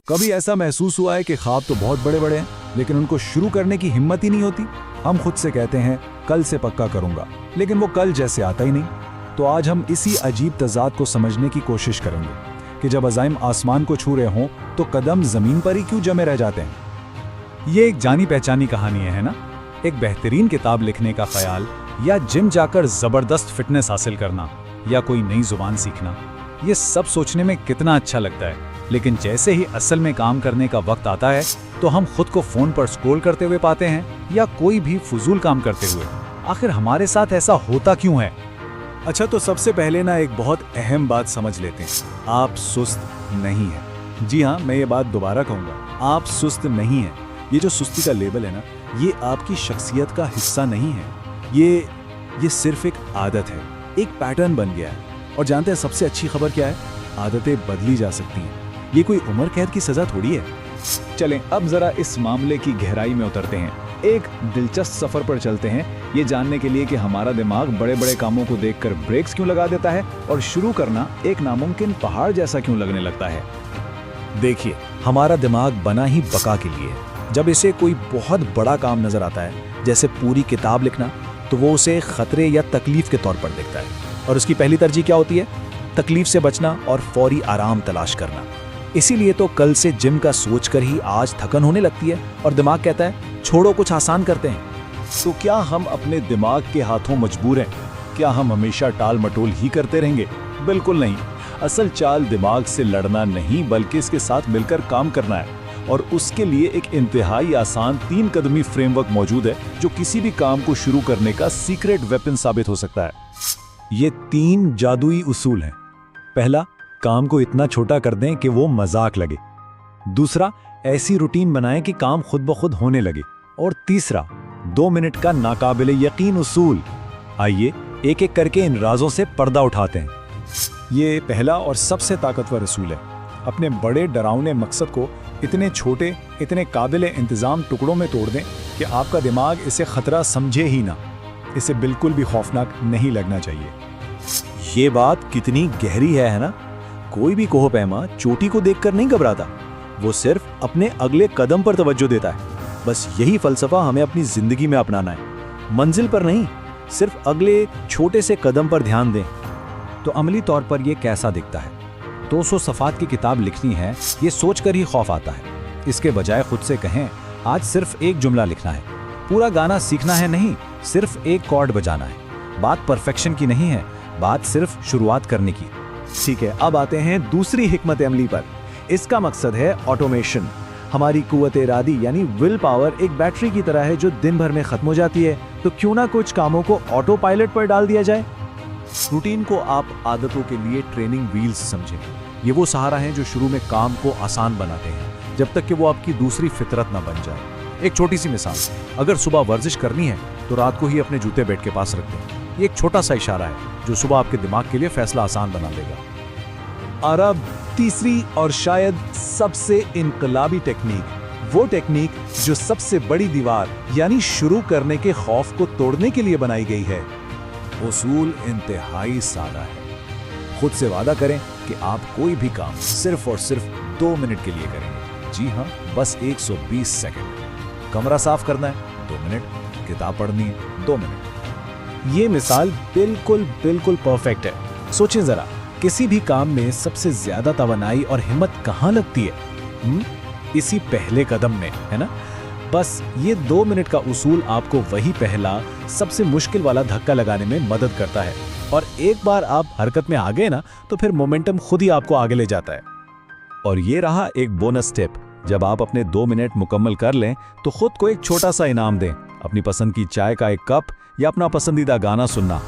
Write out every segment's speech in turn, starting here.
कभी ऐसा महसूस हुआ है कि ख्वाब तो बहुत बड़े बड़े हैं लेकिन उनको शुरू करने की हिम्मत ही नहीं होती। हम खुद से कहते हैं कल से पक्का करूंगा, लेकिन वो कल जैसे आता ही नहीं। तो आज हम इसी अजीब तज़ाद को समझने की कोशिश करेंगे कि जब अज़ाइम आसमान को छू रहे हों तो कदम ज़मीन पर ही क्यों जमे रह जाते हैं। ये एक जानी पहचानी कहानी है ना, एक बेहतरीन किताब लिखने का ख्याल, या जिम जाकर ज़बरदस्त फिटनेस हासिल करना, या कोई नई ज़ुबान सीखना। ये सब सोचने में कितना अच्छा लगता है, लेकिन जैसे ही असल में काम करने का वक्त आता है तो हम खुद को फ़ोन पर स्क्रॉल करते हुए पाते हैं या कोई भी फजूल काम करते हुए। आखिर हमारे साथ ऐसा होता क्यों है? अच्छा, तो सबसे पहले ना एक बहुत अहम बात समझ लेते हैं, आप सुस्त नहीं हैं। जी हाँ, मैं ये बात दोबारा कहूँगा, आप सुस्त नहीं हैं। ये जो सुस्ती का लेबल है ना, ये आपकी शख्सियत का हिस्सा नहीं है। ये सिर्फ एक आदत है, एक पैटर्न बन गया है। और जानते हैं सबसे अच्छी खबर क्या है? आदतें बदली जा सकती हैं। ये कोई उम्र कैद की सजा थोड़ी है। चलें अब जरा इस मामले की गहराई में उतरते हैं। एक दिलचस्प सफर पर चलते हैं, ये जानने के लिए कि हमारा दिमाग बड़े बड़े कामों को देखकर ब्रेक्स क्यों लगा देता है और शुरू करना एक नामुमकिन पहाड़ जैसा क्यों लगने लगता है। देखिए, हमारा दिमाग बना ही बका के लिए है। जब इसे कोई बहुत बड़ा काम नजर आता है, जैसे पूरी किताब लिखना, तो वो उसे खतरे या तकलीफ के तौर पर देखता है और उसकी पहली तरजीह क्या होती है? तकलीफ से बचना और फौरी आराम तलाश करना। इसीलिए तो कल से जिम का सोचकर ही आज थकन होने लगती है और दिमाग कहता है छोड़ो, कुछ आसान करते हैं। तो क्या हम अपने दिमाग के हाथों मजबूर हैं? क्या हम हमेशा टाल मटोल ही करते रहेंगे? बिल्कुल नहीं। असल चाल दिमाग से लड़ना नहीं, बल्कि इसके साथ मिलकर काम करना है। और उसके लिए एक इंतहाई आसान 3 कदमी फ्रेमवर्क मौजूद है जो किसी भी काम को शुरू करने का सीक्रेट वेपन साबित हो सकता है। ये 3 जादुई उसूल हैं। पहला, काम को इतना छोटा कर दें कि वो मजाक लगे। दूसरा, ऐसी रूटीन बनाएं कि काम खुद ब खुद होने लगे। और तीसरा, 2 मिनट का नाकाबिले यकीन उसूल। आइए एक एक करके इन राजों से पर्दा उठाते हैं। ये पहला और सबसे ताकतवर उसूल है। अपने बड़े डरावने मकसद को इतने छोटे, इतने काबिले इंतजाम टुकड़ों में तोड़ दें कि आपका दिमाग इसे खतरा समझे ही ना। इसे बिल्कुल भी खौफनाक नहीं लगना चाहिए। ये बात कितनी गहरी है ना? कोई भी कोह पैमा चोटी को देखकर नहीं घबराता, वो सिर्फ अपने अगले कदम पर तवज्जो देता है। बस यही फलसफा हमें अपनी जिंदगी में अपनाना है। मंजिल पर नहीं, सिर्फ अगले छोटे से कदम पर ध्यान दें। तो अमली तौर पर यह कैसा दिखता है? 200 सफ़ात की किताब लिखनी है, ये सोचकर ही खौफ आता है। इसके बजाय खुद से कहें आज सिर्फ एक जुमला लिखना है, पूरा गाना सीखना है नहीं, सिर्फ एक कॉर्ड बजाना है। बात परफेक्शन की नहीं है, बात सिर्फ शुरुआत करने की। ठीक है, अब आते हैं दूसरी हिकमत अमली पर। इसका मकसद है ऑटोमेशन। हमारी कुव्वत इरादी यानी विल पावर एक बैटरी की तरह है जो दिन भर में खत्म हो जाती है। तो क्यों ना कुछ कामों को ऑटो पायलट पर डाल दिया जाए। रूटीन को आप आदतों के लिए ट्रेनिंग व्हील्स समझें। ये वो सहारा हैं जो शुरू में काम को आसान बनाते हैं, जब तक कि वो आपकी दूसरी फितरत ना बन जाए। एक छोटी सी मिसाल, अगर सुबह वर्जिश करनी है तो रात को ही अपने जूते बेड के पास रख दें। ये एक छोटा सा इशारा है जो सुबह आपके दिमाग के लिए फैसला आसान बना देगा। और अब तीसरी और शायद सबसे इनकलाबी टेक्निक, वो टेक्निक जो सबसे बड़ी दीवार यानी शुरू करने के खौफ को तोड़ने के लिए बनाई गई है। उसूल इंतहाई सादा है। खुद से वादा करें कि आप कोई भी काम सिर्फ और सिर्फ 2 मिनट के लिए करेंगे। जी हाँ, बस 120 सेकंड। कमरा साफ करना है 2 मिनट, किताब पढ़नी है 2 मिनट। ये मिसाल बिल्कुल परफेक्ट है। सोचें जरा, किसी भी काम में सबसे ज्यादा तवनाई और हिम्मत कहाँ लगती है? इसी पहले कदम में, है ना? बस ये 2 मिनट का उसूल आपको वही पहला सबसे मुश्किल वाला धक्का लगाने में मदद करता है। और एक बार आप हरकत में आ गए ना, तो फिर मोमेंटम खुद ही आपको आगे ले जाता है। और ये रहा एक बोनस टिप, जब आप अपने 2 मिनट मुकम्मल कर लें तो खुद को एक छोटा सा इनाम दें। अपनी पसंद की चाय का एक कप या अपना पसंदीदा गाना सुनना।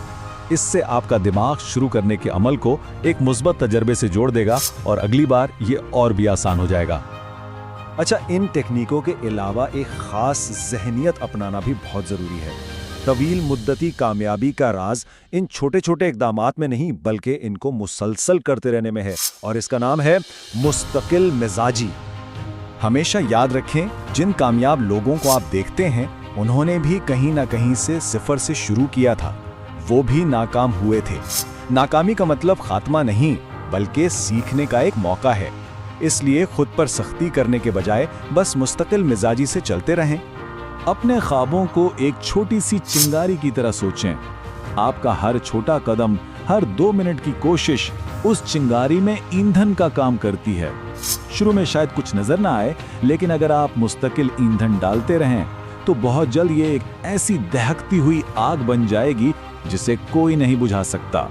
इससे आपका दिमाग शुरू करने के अमल को एक मुस्बत तजर्बे से जोड़ देगा और अगली बार ये और भी आसान हो जाएगा। अच्छा, इन टेक्निकों के अलावा एक खास जहनियत अपनाना भी बहुत जरूरी है। तवील मुद्दती कामयाबी का राज इन छोटे छोटे इक़दामात में नहीं, बल्कि इनको मुसलसल करते रहने में है। और इसका नाम है मुस्तकिल मिजाजी। हमेशा याद रखें, जिन कामयाब लोगों को आप देखते हैं उन्होंने भी कहीं ना कहीं से सिफर से शुरू किया था। वो भी नाकाम हुए थे। नाकामी का मतलब खात्मा नहीं, बल्कि सीखने का एक मौका है। इसलिए खुद पर सख्ती करने के बजाय बस मुस्तकिल मिजाजी से चलते रहें। अपने ख्वाबों को एक छोटी सी चिंगारी की तरह सोचें। आपका हर छोटा कदम, हर 2 मिनट की कोशिश उस चिंगारी में ईंधन का काम करती है। शुरू में शायद कुछ नजर ना आए, लेकिन अगर आप मुस्तकिल ईंधन डालते रहें तो बहुत जल्द ये एक ऐसी दहकती हुई आग बन जाएगी जिसे कोई नहीं बुझा सकता।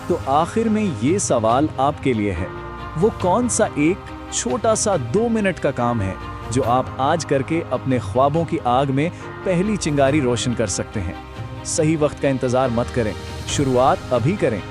तो आखिर में ये सवाल आपके लिए है, वो कौन सा एक छोटा सा 2 मिनट का काम है जो आप आज करके अपने ख्वाबों की आग में पहली चिंगारी रोशन कर सकते हैं? सही वक्त का इंतजार मत करें, शुरुआत अभी करें।